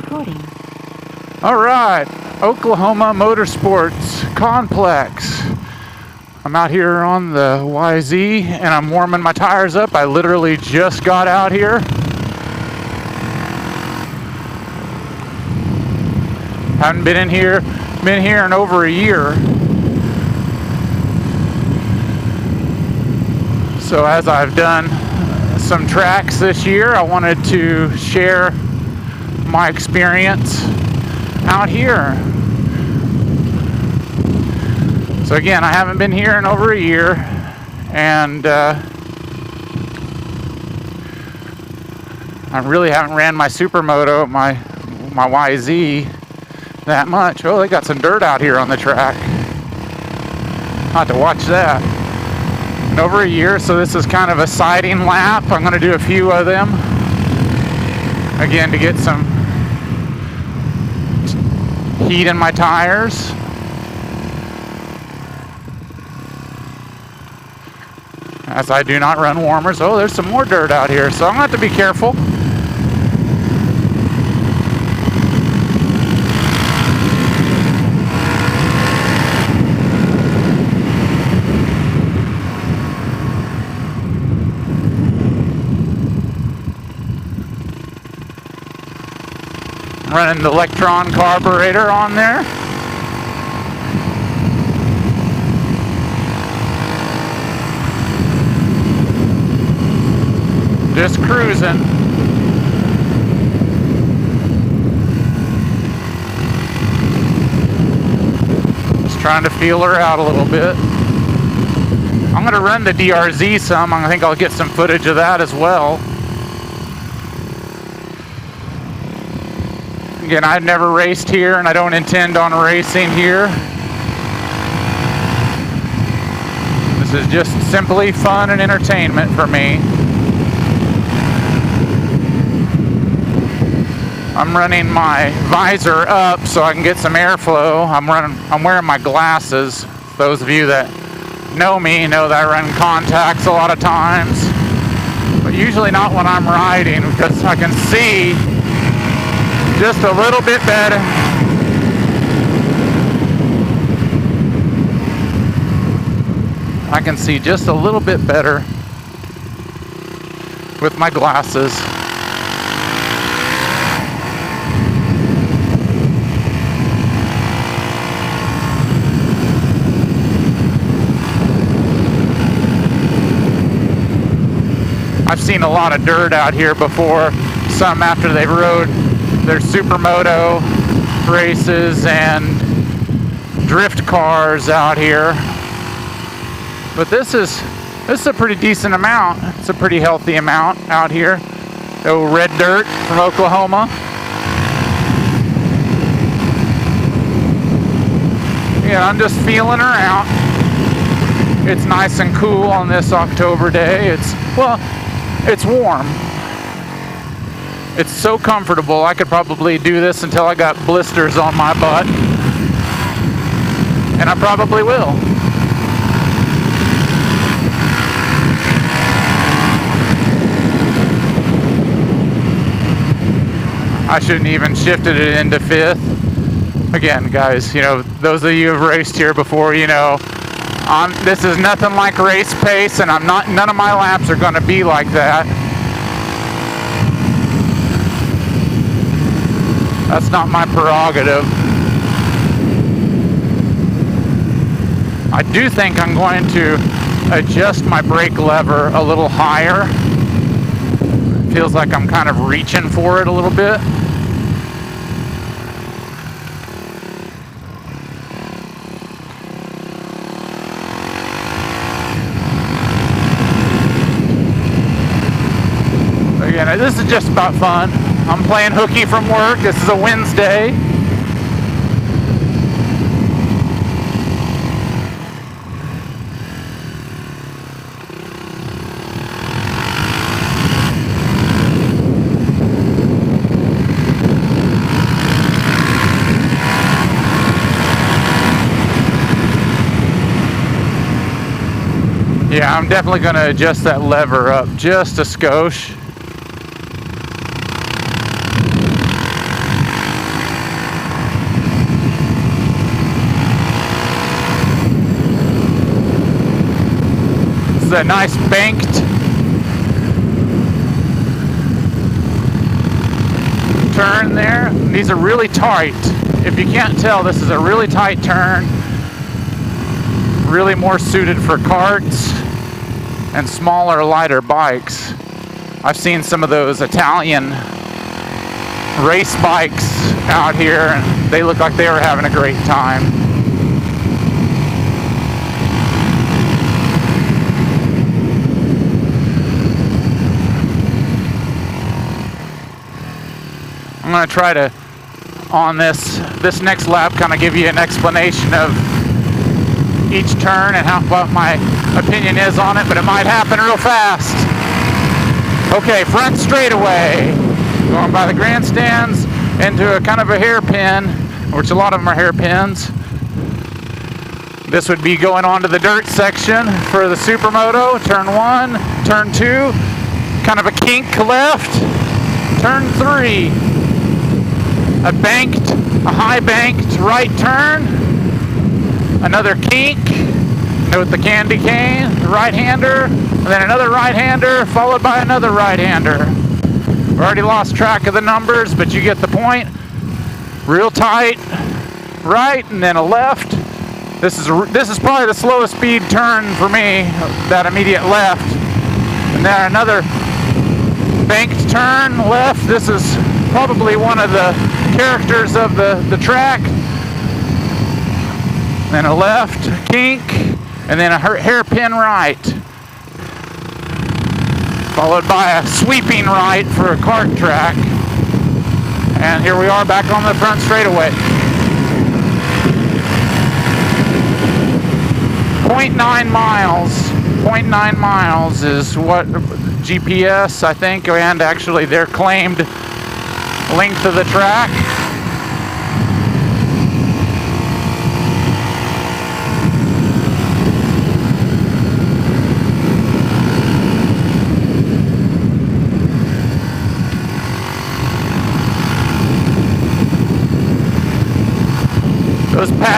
recording. All right, Oklahoma Motorsports Complex. I'm out here on the YZ and I'm warming my tires up. I literally just got out here. Haven't been here in over a year. So as I've done some tracks this year, I wanted to share my experience out here. So again, I haven't been here in over a year, and I really haven't ran my Supermoto, my YZ that much. Oh, they got some dirt out here on the track. I'll have to watch that. In over a year, so this is kind of a siding lap. I'm going to do a few of them again to get some heat in my tires. As I do not run warmers. Oh, there's some more dirt out here, so I'm going to have to be careful. I'm running the Lectron carburetor on there. Just cruising. Just trying to feel her out a little bit. I'm going to run the DRZ some. I think I'll get some footage of that as well. Again, I've never raced here and I don't intend on racing here. This is just simply fun and entertainment for me. I'm running my visor up so I can get some airflow. I'm wearing my glasses. Those of you that know me know that I run contacts a lot of times, but usually not when I'm riding because I can see just a little bit better. I can see just a little bit better with my glasses. I've seen a lot of dirt out here before, some after they rode their Supermoto races and drift cars out here. But this is a pretty decent amount. It's a pretty healthy amount out here. Oh, red dirt from Oklahoma. Yeah, I'm just feeling her out. It's nice and cool on this October day. It's warm. It's so comfortable. I could probably do this until I got blisters on my butt. And I probably will. I shouldn't even shifted it into fifth. Again, guys, you know, those of you who have raced here before, you know, this is nothing like race pace, and none of my laps are going to be like that. That's not my prerogative. I do think I'm going to adjust my brake lever a little higher. Feels like I'm kind of reaching for it a little bit. Again, this is just about fun. I'm playing hooky from work. This is a Wednesday. Yeah, I'm definitely going to adjust that lever up just a skosh. is a nice banked turn there. These are really tight. If you can't tell, this is a really tight turn. Really more suited for karts and smaller, lighter bikes. I've seen some of those Italian race bikes out here, and they look like they were having a great time. I'm going to try to, on this next lap, kind of give you an explanation of each turn and what my opinion is on it, but it might happen real fast. Okay, front straightaway, going by the grandstands into a kind of a hairpin, which a lot of them are hairpins. This would be going on to the dirt section for the Supermoto. Turn 1, turn 2, kind of a kink left. Turn 3, a high banked right turn. Another kink, note the candy cane, right-hander, and then another right-hander, followed by another right-hander. We already lost track of the numbers, but you get the point. Real tight, right, and then a left. This is probably the slowest speed turn for me, that immediate left. And then another banked turn, left. This is probably one of the characters of the track. Then a left kink, and then a hairpin right, followed by a sweeping right for a kart track. And here we are back on the front straightaway. 0.9 miles. 0.9 miles is what GPS, I think, and actually their claimed length of the track.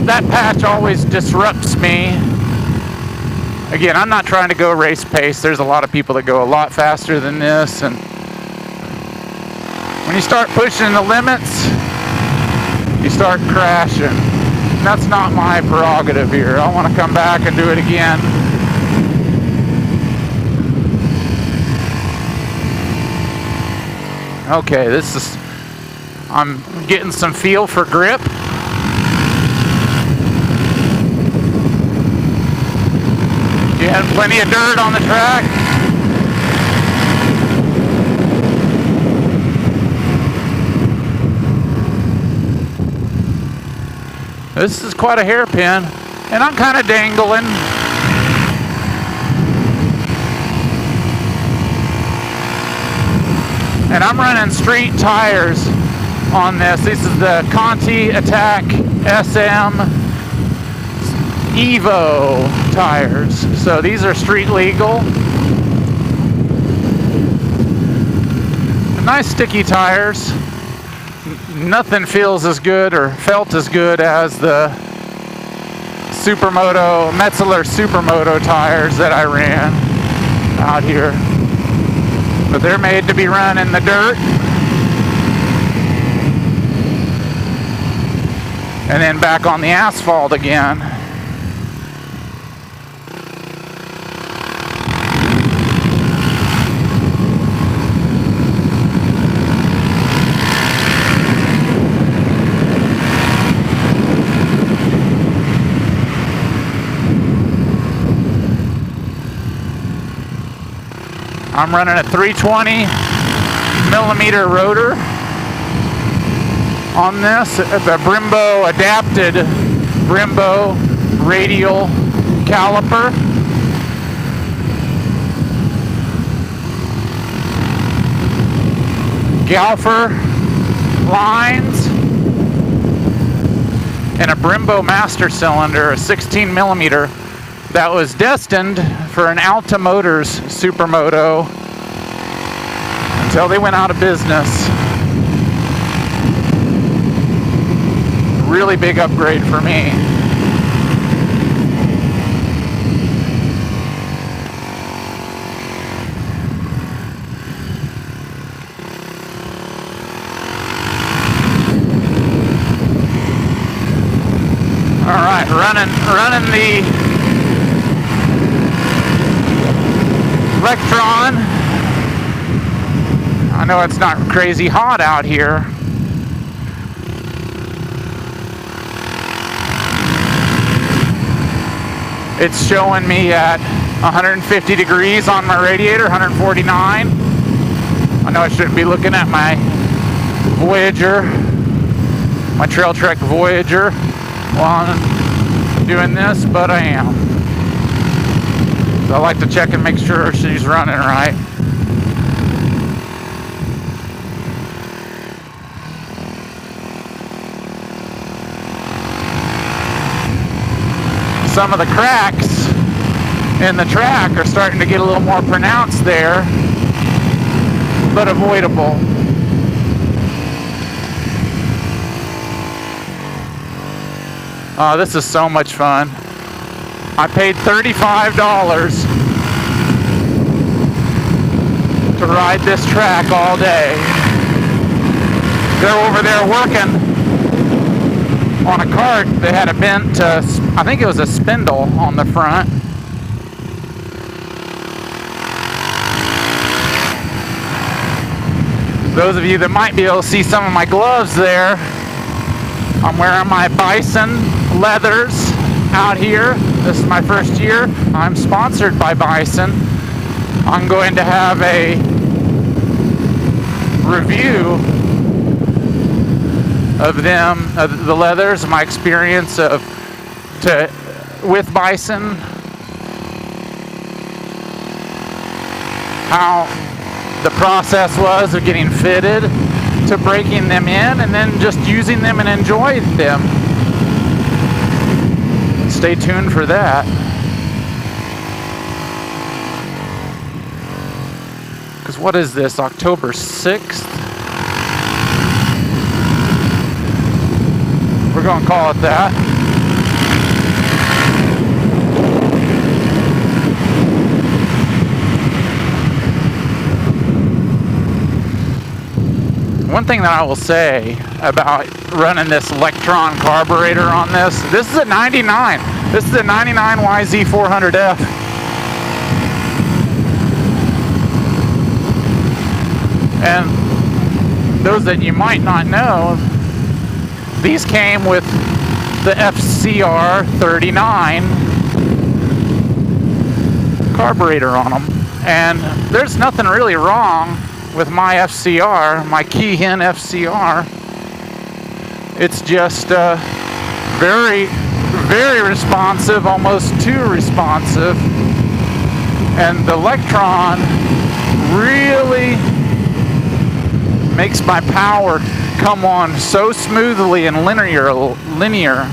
That patch always disrupts me. Again, I'm not trying to go race pace. There's a lot of people that go a lot faster than this, and when you start pushing the limits, you start crashing. And that's not my prerogative here. I want to come back and do it again. Okay, I'm getting some feel for grip. You had plenty of dirt on the track. This is quite a hairpin, and I'm kind of dangling. And I'm running street tires on this. This is the Conti Attack SM Evo tires. So these are street legal. Nice sticky tires. Nothing feels as good or felt as good as the Supermoto, Metzeler Supermoto tires that I ran out here. But they're made to be run in the dirt. And then back on the asphalt again. I'm running a 320 millimeter rotor on this, the Brembo adapted Brembo radial caliper. Galfer lines and a Brembo master cylinder, a 16 millimeter that was destined for an Alta Motors Supermoto until they went out of business. Really big upgrade for me. Alright, running the Lectron. I know it's not crazy hot out here. It's showing me at 150 degrees on my radiator, 149. I know I shouldn't be looking at my Voyager, my Trail Trek Voyager, while I'm doing this, but I am. So I like to check and make sure she's running right. Some of the cracks in the track are starting to get a little more pronounced there, but avoidable. Oh, this is so much fun. I paid $35 to ride this track all day. They're over there working on a cart that had a bent, I think it was a spindle on the front. Those of you that might be able to see some of my gloves there, I'm wearing my Bison leathers out here. This is my first year. I'm sponsored by Bison. I'm going to have a review of them, of the leathers, my experience with Bison, how the process was of getting fitted, to breaking them in, and then just using them and enjoying them. Stay tuned for that. Because what is this, October 6th? We're going to call it that. One thing that I will say about running this Lectron carburetor on this is a 99. This is a 99yz400f. And those that you might not know, these came with the FCR 39 carburetor on them. And there's nothing really wrong with my FCR, my Keihin FCR. It's just very, very responsive, almost too responsive. And the Lectron really makes my power come on so smoothly and linear.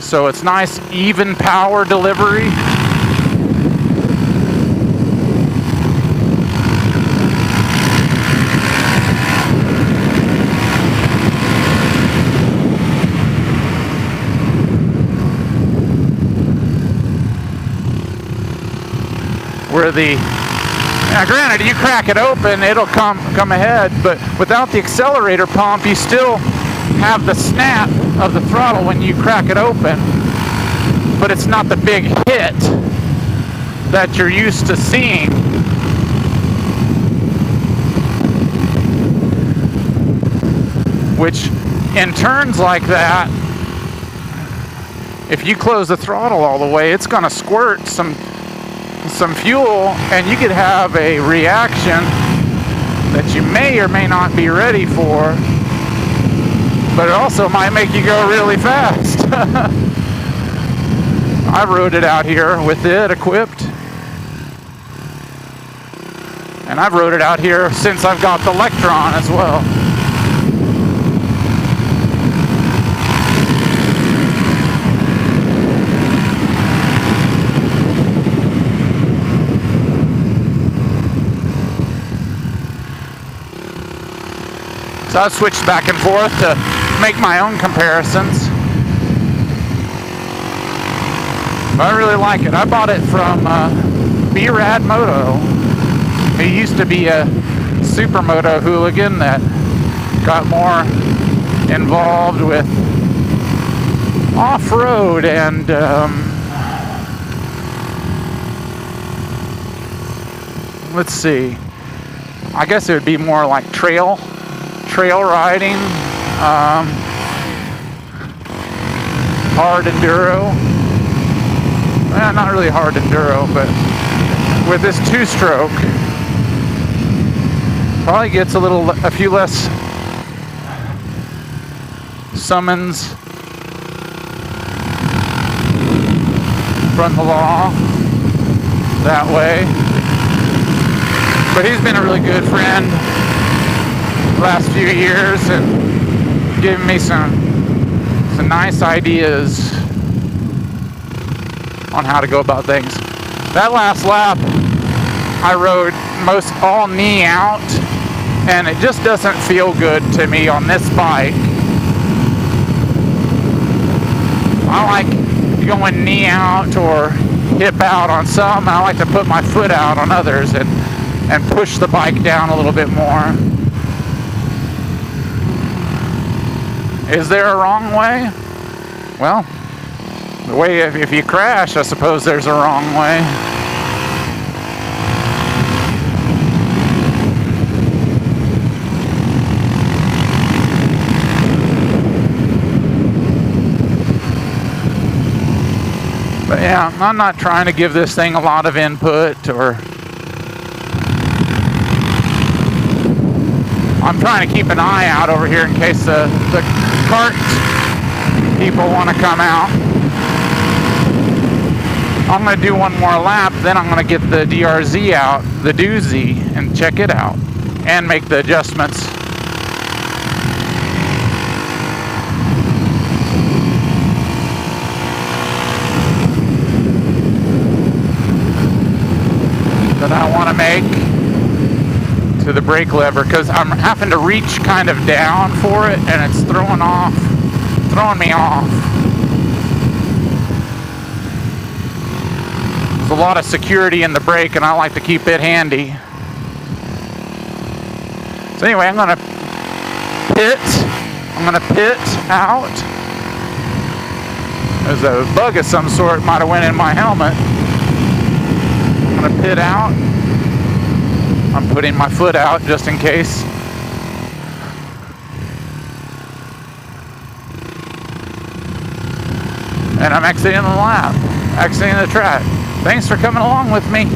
So it's nice, even power delivery. Now granted, you crack it open, it'll come ahead, but without the accelerator pump, you still have the snap of the throttle when you crack it open, but it's not the big hit that you're used to seeing. Which, in turns like that, if you close the throttle all the way, it's going to squirt some fuel, and you could have a reaction that you may or may not be ready for, but it also might make you go really fast. I rode it out here with it equipped, and I've rode it out here since I've got the Lectron as well. So I've switched back and forth to make my own comparisons. But I really like it. I bought it from B-Rad Moto. He used to be a Supermoto hooligan that got more involved with off-road and let's see, I guess it would be more like trail riding, hard enduro. Not really hard enduro, but with this two-stroke, probably gets a few less summons from the law that way. But he's been a really good friend the last few years and giving me some nice ideas on how to go about things. That last lap I rode most all knee out, and it just doesn't feel good to me on this bike. I like going knee out or hip out on some, and I like to put my foot out on others and push the bike down a little bit more. Is there a wrong way? Well, the way if you crash, I suppose there's a wrong way. But yeah, I'm not trying to give this thing a lot of input, or I'm trying to keep an eye out over here in case the Kart people want to come out. I'm going to do one more lap, then I'm going to get the DRZ out, the doozy, and check it out and make the adjustments. That I want to make to the brake lever, because I'm having to reach kind of down for it, and it's throwing me off. There's a lot of security in the brake, and I like to keep it handy. So anyway, I'm gonna pit out. There's a bug of some sort might have went in my helmet. I'm gonna pit out. I'm putting my foot out just in case. And I'm exiting the lap, exiting the track. Thanks for coming along with me.